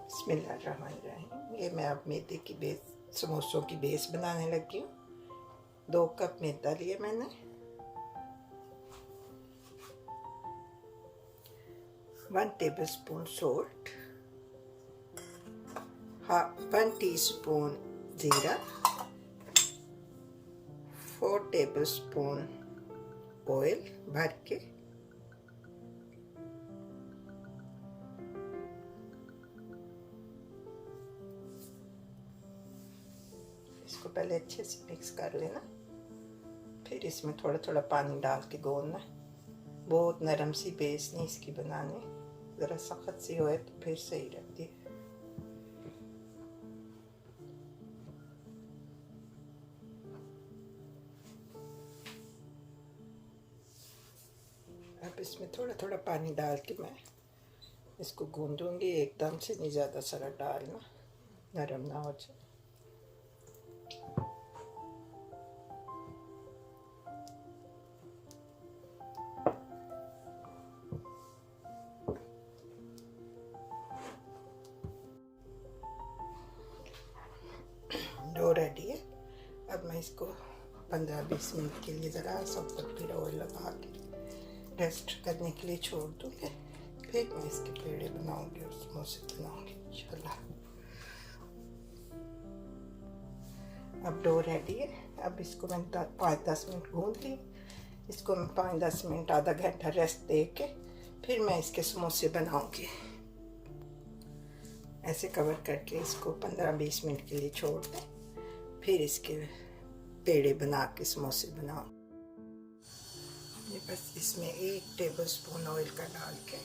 बिस्मिल्लाहिर्रहमानिर्रहीम। ये मैं अब मैदे की बेस समोसों की बेस बनाने लगी हूँ। 2 कप मैदा लिया मैंने, 1 टेबलस्पून सॉल्ट, 1 टीस्पून जीरा, 4 टेबलस्पून ऑयल भर के, इसको पहले अच्छे से मिक्स कर लेना। फिर इसमें थोड़ा थोड़ा पानी डाल के गूंदना। बहुत नरम सी बेस नहीं इसकी बनानी, ज़रा सख्त सी होए तो फिर सही रहती है। अब इसमें थोड़ा थोड़ा पानी डाल के मैं इसको गूंदूंगी। एकदम से नहीं ज़्यादा सारा डालना, नरम ना हो जाए। डो रेडी है। अब मैं इसको 15-20 मिनट के लिए ज़रा सा ऊपर फिर ऑयल लगा के रेस्ट करने के लिए छोड़ दूँगी। फिर मैं इसके पेड़े बनाऊँगी और समोसे बनाऊँगी इंशाल्लाह। अब डो रेडी है। अब इसको मैंने 5-10 मिनट गूंद ली। इसको मैं 5-10 मिनट आधा घंटा रेस्ट दे के फिर मैं इसके समोसे बनाऊँगी। ऐसे कवर करके इसको 15-20 मिनट के लिए छोड़ दें, फिर इसके पेड़े बना के समोसे बनाओ। ये बस इसमें 1 टेबलस्पून ऑयल का डाल के,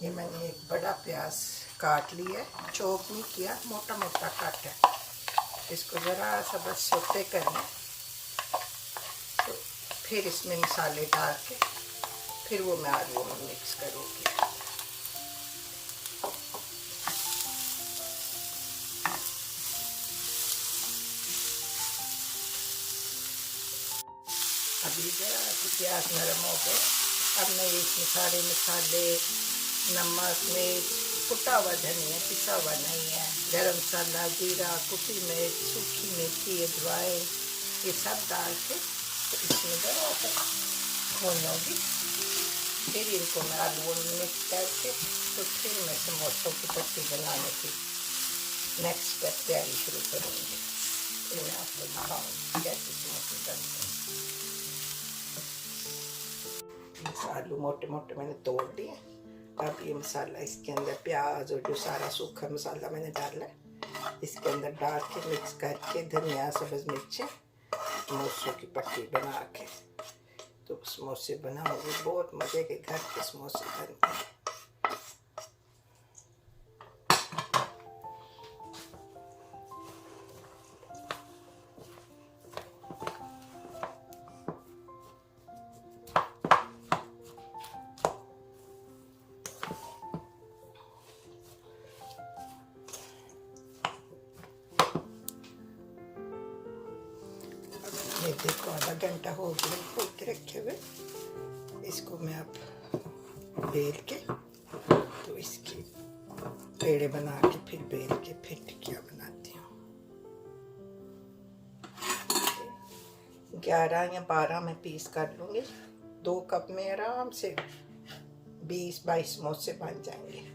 ये मैंने एक बड़ा प्याज काट लिया है, चॉप नहीं किया, मोटा मोटा काटा है। इसको ज़रा सा बस सोते करना, तो फिर इसमें मसाले डाल के फिर वो मैं आलू में मिक्स करूँगी। अभी ज़रा प्याज नरम हो गए। अब मैं इसमें सारे मसाले, नमक, मिर्च, कुटा हुआ धनिया, पिसा हुआ नहीं है, गरम मसाला, जीरा, कुटी मिर्च, सूखी मेथी, अजवाइन, ये सब डाल के तो इसमें ज़रा सा भूनूंगी। फिर इनको मैं आलू में मिक्स करके तो फिर मैं समोसों की पट्टी बनाने की नेक्स्ट स्टेप तैयारी शुरू करूँगी। फिर मैं आपको दिखाऊँगी कैसे समोसे बनते हैं। आलू मोटे मोटे मैंने तोड़ दिए। अब ये मसाला इसके अंदर, प्याज और जो सारा सूखा मसाला मैंने डाला है इसके अंदर डाल के मिक्स करके, धनिया, सब्ज़ मिर्चें, समोसों की पट्टी बना के तो समोसे बनाऊंगी। बहुत मज़े के घर के समोसे बनते हैं। ये देखो आधा घंटा हो गया खोल के रखे हुए। इसको मैं अब बेल के तो इसकी पेड़े बना के फिर बेल के फिर टिकिया बनाती हूँ। 11 या 12 में पीस कर लूँगी। 2 कप में आराम से 20-22 समोसे बन जाएंगे।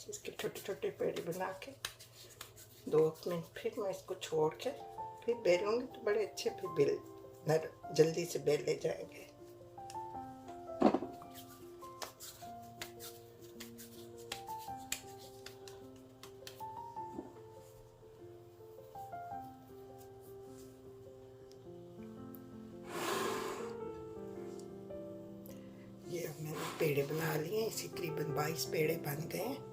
इसके छोटे छोटे पेड़े बना के 2 मिनट फिर मैं इसको छोड़ के फिर बेलूंगी तो बड़े अच्छे फिर जल्दी से बेल ले जाएंगे। ये अब मैंने पेड़े बना लिए, इसी करीबन 22 पेड़े बन गए हैं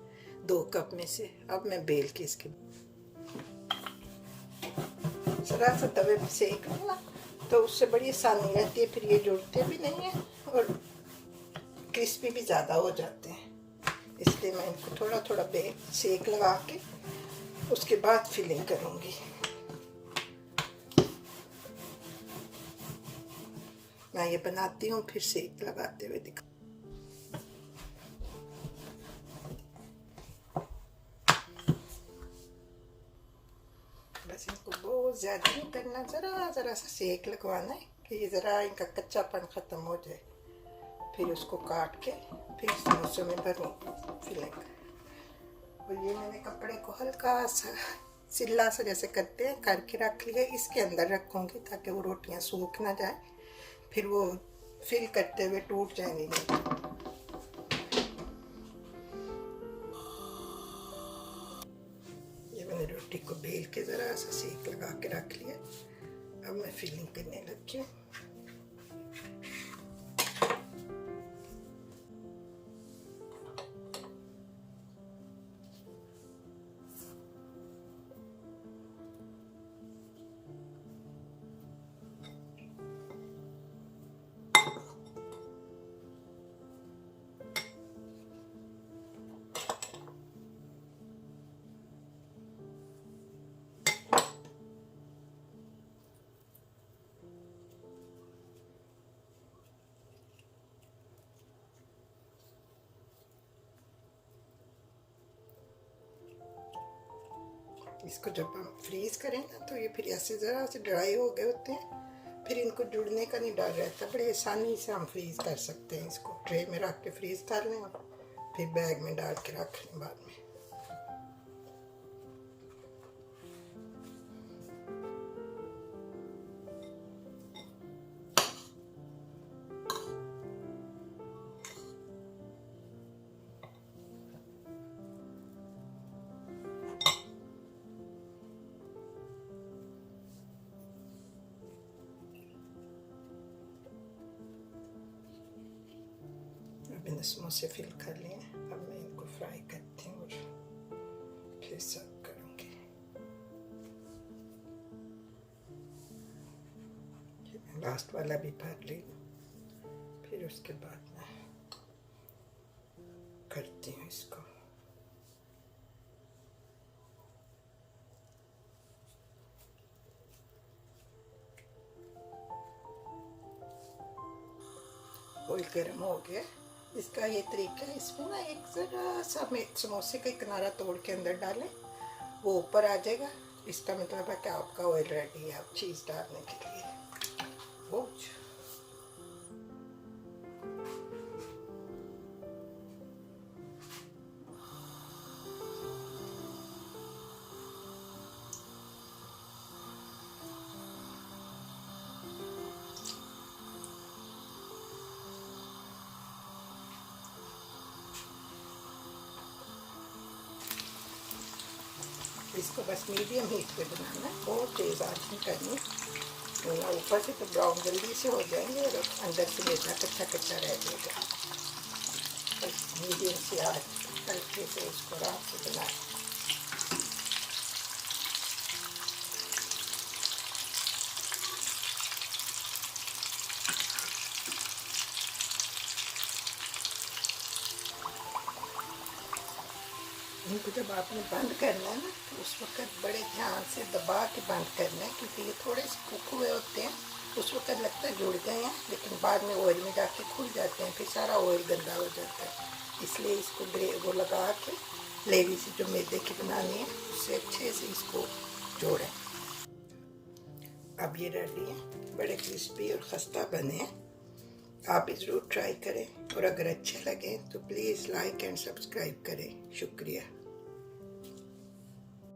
2 कप में से। अब मैं बेल के इसके जरा सा तवे पे सेक लूँगा तो उससे बड़ी आसानी रहती है, फिर ये जुड़ते भी नहीं है और क्रिस्पी भी ज़्यादा हो जाते हैं। पहले मैं इनको थोड़ा थोड़ा सेक लगा के उसके बाद फिलिंग करूँगी। मैं ये बनाती हूँ फिर सेक लगाते हुए दिखा। बस इनको बहुत ज़्यादा नहीं करना, ज़रा ज़रा सा सेक लगवाना है कि ये ज़रा इनका कच्चापन ख़त्म हो जाए। फिर उसको काट के फिर समोसे में भरूँ फिलिंग। और ये मैंने कपड़े को हल्का सा सिल्ला सा जैसे करते हैं करके रख लिया, इसके अंदर रखूँगी ताकि वो रोटियां सूख ना जाए, फिर वो फिल करते हुए टूट जाएंगी नहीं। ये मैंने रोटी को बेल के ज़रा सा सेक लगा के रख लिया। अब मैं फिलिंग करने लगी हूँ। इसको जब हम फ्रीज करें ना तो ये फिर ऐसे ज़रा से ड्राई हो गए होते हैं, फिर इनको जुड़ने का नहीं डर रहता, बड़े आसानी से हम फ्रीज कर सकते हैं। इसको ट्रे में रख के फ्रीज कर लें और फिर बैग में डाल के रख लें बाद में। मैंने समोसे फिल कर लिए हैं, अब मैं इनको फ्राई करती हूँ और फिर सर्व करूँगी। लास्ट वाला भी भर ली, फिर उसके बाद मैं करती हूँ इसको। ऑयल गर्म हो गया। इसका ये तरीका है, इसमें ना एक ज़रा सा समोसे का किनारा तोड़ के अंदर डालें, वो ऊपर आ जाएगा। इसका मतलब है कि आपका ऑयल रेडी है आप चीज़ डालने के लिए। वो इसको बस मीडियम हीट पे बनाना है, बहुत तेज़ आंच नहीं करनी, वरना ऊपर से तो ब्राउन जल्दी से हो जाएंगे और अंदर से इतना कच्चा कच्चा रह जाएगा। बस मीडियम से आंच हल्के से इसको आराम से बनाएं। इनको जब आपने बंद करना है ना तो उस वक्त बड़े ध्यान से दबा के बंद करना है, क्योंकि ये थोड़े से कुक हुए होते हैं। उस वक्त लगता है जुड़ गए हैं, लेकिन बाद में ऑयल में जाके खुल जाते हैं, फिर सारा ऑयल गंदा हो जाता है। इसलिए इसको वो लगा के लेवी से जो मैदे की बनानी है उससे अच्छे से इसको जोड़ें। अब ये रेडी है, बड़े क्रिस्पी और खस्ता बने हैं। आप ज़रूर ट्राई करें और अगर अच्छे लगे तो प्लीज़ लाइक एंड सब्सक्राइब करें। शुक्रिया।